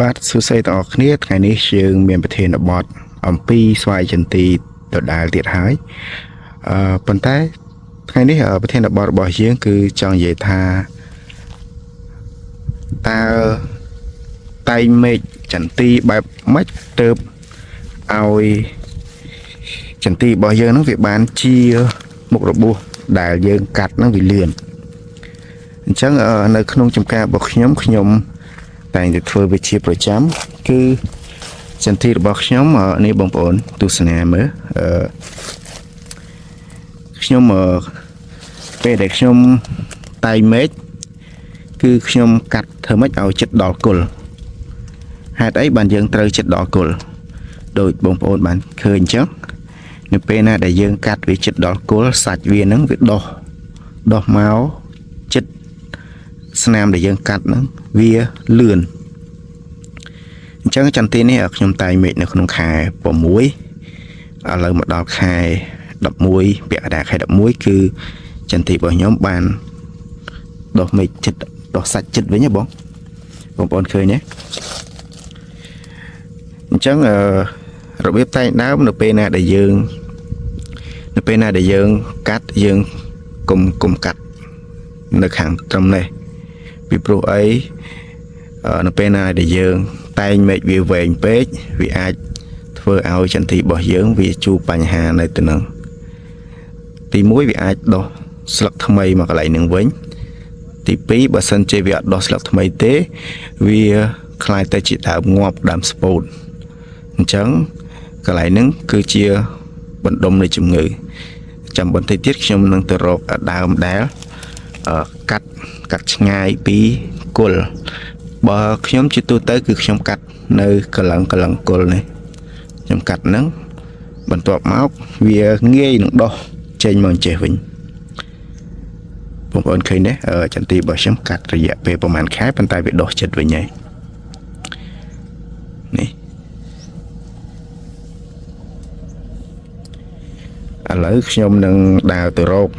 បាទសួស្តីទាំងអស់គ្នាថ្ងៃនេះយើងមានប្រធានបទអំពីស្វាយចន្ទីដដែលទៀតហើយប៉ុន្តែថ្ងៃនេះប្រធានបទរបស់យើងគឺចង់និយាយថាតើតែងមេឃចន្ទីបែបម៉េចទៅឲ្យចន្ទីរបស់យើងហ្នឹងវាបានជាមុខរបួសដែលយើងកាត់ហ្នឹងវាលឿនអញ្ចឹងនៅក្នុងចំការរបស់ខ្ញុំតែងតែធ្វើវាជាប្រចាំគឺចន្ទីរបស់ខ្ញុំនេះបងប្អូនទស្សនាមើលខ្ញុំពេលដែលខ្ញុំតែងមេឃគឺខ្ញុំកាត់ធ្វើម៉េចឲ្យចិត្តដល់គល់ហេតុអីបានយើងត្រូវចិត្តដល់គល់ដោយបងប្អូនបានឃើញអញ្ចឹងនៅពេលណាដែលយើងកាត់វាចិត្តដល់គល់សាច់វានឹងវាដោះមកចិត្តស្នាមដែលយើងកាត់ហ្នឹងវាលឿនអញ្ចឹងចន្ទីនេះខ្ញុំតែងមេឃនៅក្នុងខែ6ឥឡូវមកដល់ខែ11ពាក់កណ្ដាលខែ11គឺចន្ទីរបស់ខ្ញុំបានដោះមេឃចិត្តដោះសាច់ចិត្តវិញហ៎បងប្អូនឃើញទេអញ្ចឹងរបៀបតែងដើមនៅពេលណាដែលយើងកាត់យើងកុំកាត់នៅខាងត្រឹមនេះពីព្រោះអីនៅពេលណាដែលយើងតែងមេឃវាវែងពេកវាអាចធ្វើឲ្យចន្ទីរបស់យើងវាជួបបញ្ហានៅទៅនឹងទី1វាអាចដោះស្លឹកថ្មីមកកន្លែងនឹងវិញទី2បើសិនជាវាអត់ដោះស្លឹកថ្មីទេវាคล้ายទៅជាដើមងាប់ដើមស្ពោតអញ្ចឹងកន្លែងហ្នឹងគឺជាបណ្ដុំនៃជំងឺចាំបន្តិចទៀតខ្ញុំនឹងទៅរកដើមដែលកាត់ឆ្ងាយពីគល់បើខ្ញុំជាទូទៅគឺខ្ញុំកាត់នៅកលឹងគល់នេះខ្ញុំកាត់ហ្នឹងបន្ទាប់មកវាងាយនឹងដោះចេញមកចេះវិញបងប្អូនឃើញទេចន្ទីរបស់ខ្ញុំកាត់រយៈពេលប្រហែលខែប៉ុន្តែវាដោះចិត្តវិញហើយនេះឥឡូវខ្ញុំនឹងដើរទៅរក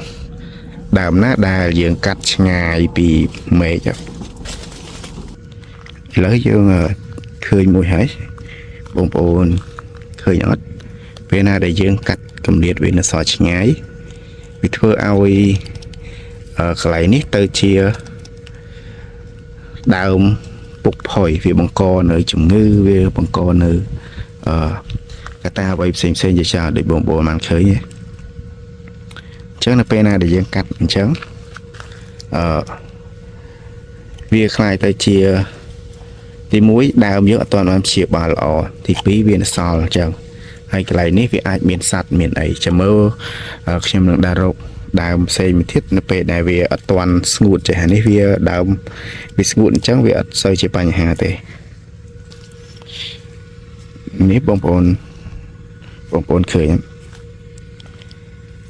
ដើមណាដែលយើងកាត់ឆ្ងាយពីមេឃឥឡូវយើងឃើញមួយហើយបងប្អូនឃើញអត់ពេលណាដែលយើងកាត់កម្រិតវានៅសល់ឆ្ងាយវាធ្វើឲ្យកន្លែងនេះទៅជាដើមពុកផុយវាបង្កនៅជំងឺវាបង្កនៅកត្តាអ្វីផ្សេងជាច្រើនដូចបងប្អូនបានឃើញទេអញ្ចឹងនៅពេលណាដែលយើងកាត់អញ្ចឹងវាคล้ายទៅជាទី1ដើមយើងអត់ទាន់បានព្យាបាលល្អទី2វានៅសល់អញ្ចឹងហើយកន្លែងនេះវាអាចមានសត្វមានអីចាំមើលខ្ញុំនឹងដើររកដើមផ្សេងមួយទៀតនៅពេលដែលវាអត់ទាន់ស្ងួតចេះនេះវាដើមវាស្ងួតអញ្ចឹងវាអត់សូវជាបញ្ហាទេនេះបងប្អូនឃើញ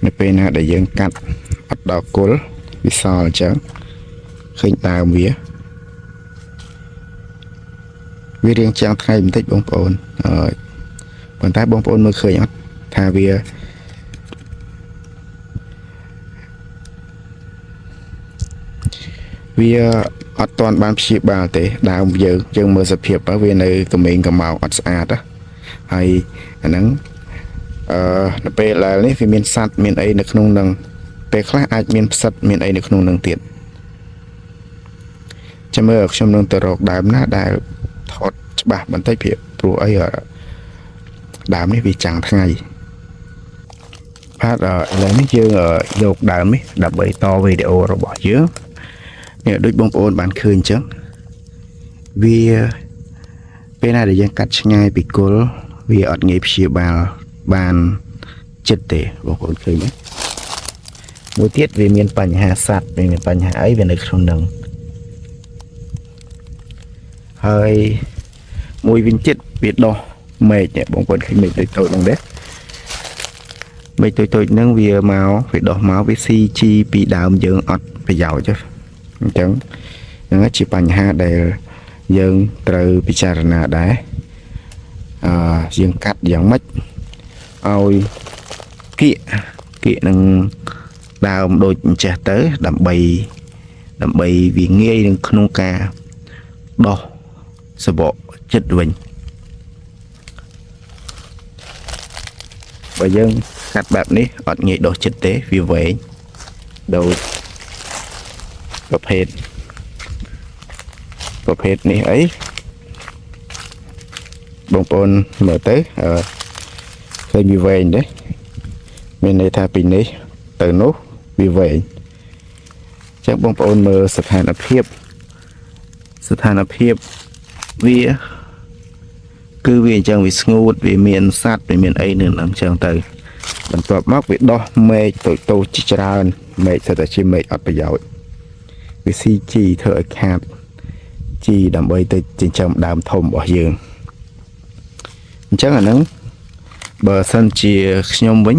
នៅពេលណាដែលយើងកាត់អត់ដល់គល់វាសល់អញ្ចឹងឃើញដើមវារៀងចាំងថ្ងៃបន្តិចបងប្អូនប៉ុន្តែបងប្អូនមើលឃើញអត់ថាវាអត់ទាន់បានព្យាបាលទេដើមយើងមើលសភាពទៅវានៅក្មេងកម្មៅអត់ស្អាតហើយអាហ្នឹងនៅពេលដែលនេះវាមានសត្វមានអីនៅក្នុងនឹងពេលខ្លះអាចមានផ្សិតមានអីនៅក្នុងនឹងទៀតចាំមើលខ្ញុំនឹងទៅរកដើមណាដែលថតច្បាស់បន្តិចព្រោះអីដើមនេះវាចាំងថ្ងៃបាទឥឡូវនេះយើងយកដើមនេះដើម្បីតវីដេអូរបស់យើងនេះដូចបងប្អូនបានឃើញអញ្ចឹងវាពេលណាដែលយើងកាត់ឆ្ងាយពីគល់វាអត់ងាយព្យាបាលបានចិត្តទេបងប្អូនឃើញទេមួយទៀតវាមានបញ្ហាសត្វវាមានបញ្ហាអីវានៅក្នុងនឹងហើយមួយវិញទៀតវាដោះមេឃបងប្អូនឃើញមេឃតូចហ្នឹងទេមេឃតូចហ្នឹងវាដោះមកវាស៊ីជីពីដើមយើងអត់ប្រយោជន៍ទេអញ្ចឹងហ្នឹងជាបញ្ហាដែលយើងត្រូវពិចារណាដែរយើងកាត់យ៉ាងម៉េចឲ្យគៀកនឹងដើមដូចអញ្ចេះទៅដើម្បីវាងាយនឹងក្នុងការដោះសបក ចិត្តវិញបើយើងកាត់បែបនេះអត់ងាយដុសចិត្តទេវាវែងដូចប្រភេទនេះអីបងប្អូនមើលទៅឃើញវាវែងទេមានន័យថាពីនេះទៅនោះវាវែងចឹងបងប្អូនមើលស្ថានភាពវាគឺវាអញ្ចឹងវាស្ងួតវាមានសัตว์វាមានអីនៅហ្នឹងអញ្ចឹងទៅបន្ទាប់មកវាដោះមែកតូចជាច្រើនមែកស្ទើរតែជាមែកអត់ប្រយោជន៍វាស៊ីជីធ្វើឲ្យខាតជីដើម្បីទៅចិញ្ចឹមដើមធំរបស់យើងអញ្ចឹងអាហ្នឹងបើសិនជាខ្ញុំវិញ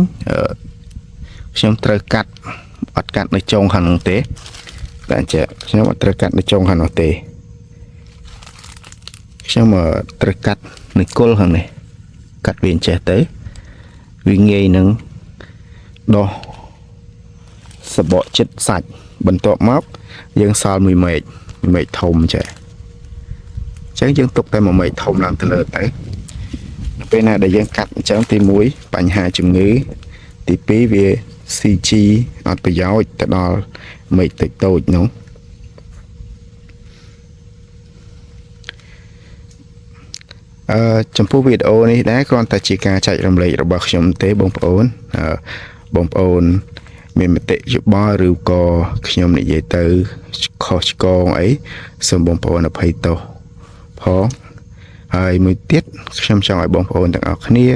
ខ្ញុំត្រូវកាត់អត់កាត់នៅចុងខាងនោះទេតែអញ្ចឹងខ្ញុំអត់ត្រូវកាត់នៅចុងខាងនោះទេខ្ញុំត្រូវកាត់នៅគល់ខាងនេះកាត់វាអញ្ចេះទៅវាងាយនឹងដោះសបកចិត្តសាច់បន្ទាប់មកយើងសល់មួយមែកធំចេះអញ្ចឹងយើងទុកតែមួយមែកធំឡើងទៅលើទៅនៅពេលណាដែលយើងកាត់អញ្ចឹងទី1បញ្ហាជំងឺទី2វា CG អត់ប្រយោជន៍ទៅដល់មែកតូចនោះចំពោះវីដេអូនេះដែរគ្រាន់តែជាការចែករំលែករបស់ខ្ញុំទេបងប្អូនមានមតិយោបល់ឬក៏ខ្ញុំនិយាយទៅខុសឆ្គងអីសូមបងប្អូនអភ័យទោសផងហើយមួយទៀតខ្ញុំចង់ឲ្យបងប្អូនទាំងអស់គ្នា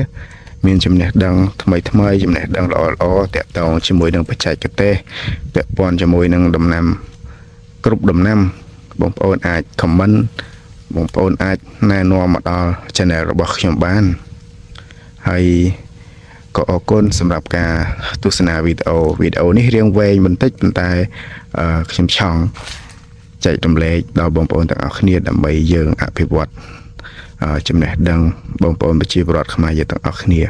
មានចំណេះដឹងថ្មីចំណេះដឹងល្អតាក់ទងជាមួយនឹងបច្ចេកទេសពាក់ព័ន្ធជាមួយនឹងដំណាំគ្រប់ដំណាំបងប្អូនអាច comment បងប្អូនអាចណែនាំមកដល់ channel របស់ខ្ញុំបានហើយក៏អរគុណសម្រាប់ការទស្សនាវីដេអូនេះរៀងវែងបន្តិចប៉ុន្តែខ្ញុំចង់ចែករំលែកដល់បងប្អូនទាំងអស់គ្នាដើម្បីយើងអភិវឌ្ឍចំណេះដឹងបងប្អូនប្រជាពលរដ្ឋខ្មែរយើងទាំងអស់គ្នា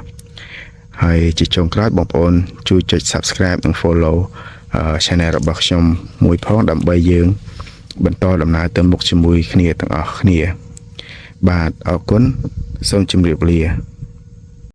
ហើយជាចុងក្រោយបងប្អូនជួយចុច Subscribe និង Follow channel របស់ខ្ញុំមួយផងដើម្បីយើងបន្តដំណើរទៅមុខជាមួយគ្នាទាំងអស់គ្នាបាទអរគុណសូមជម្រាបលា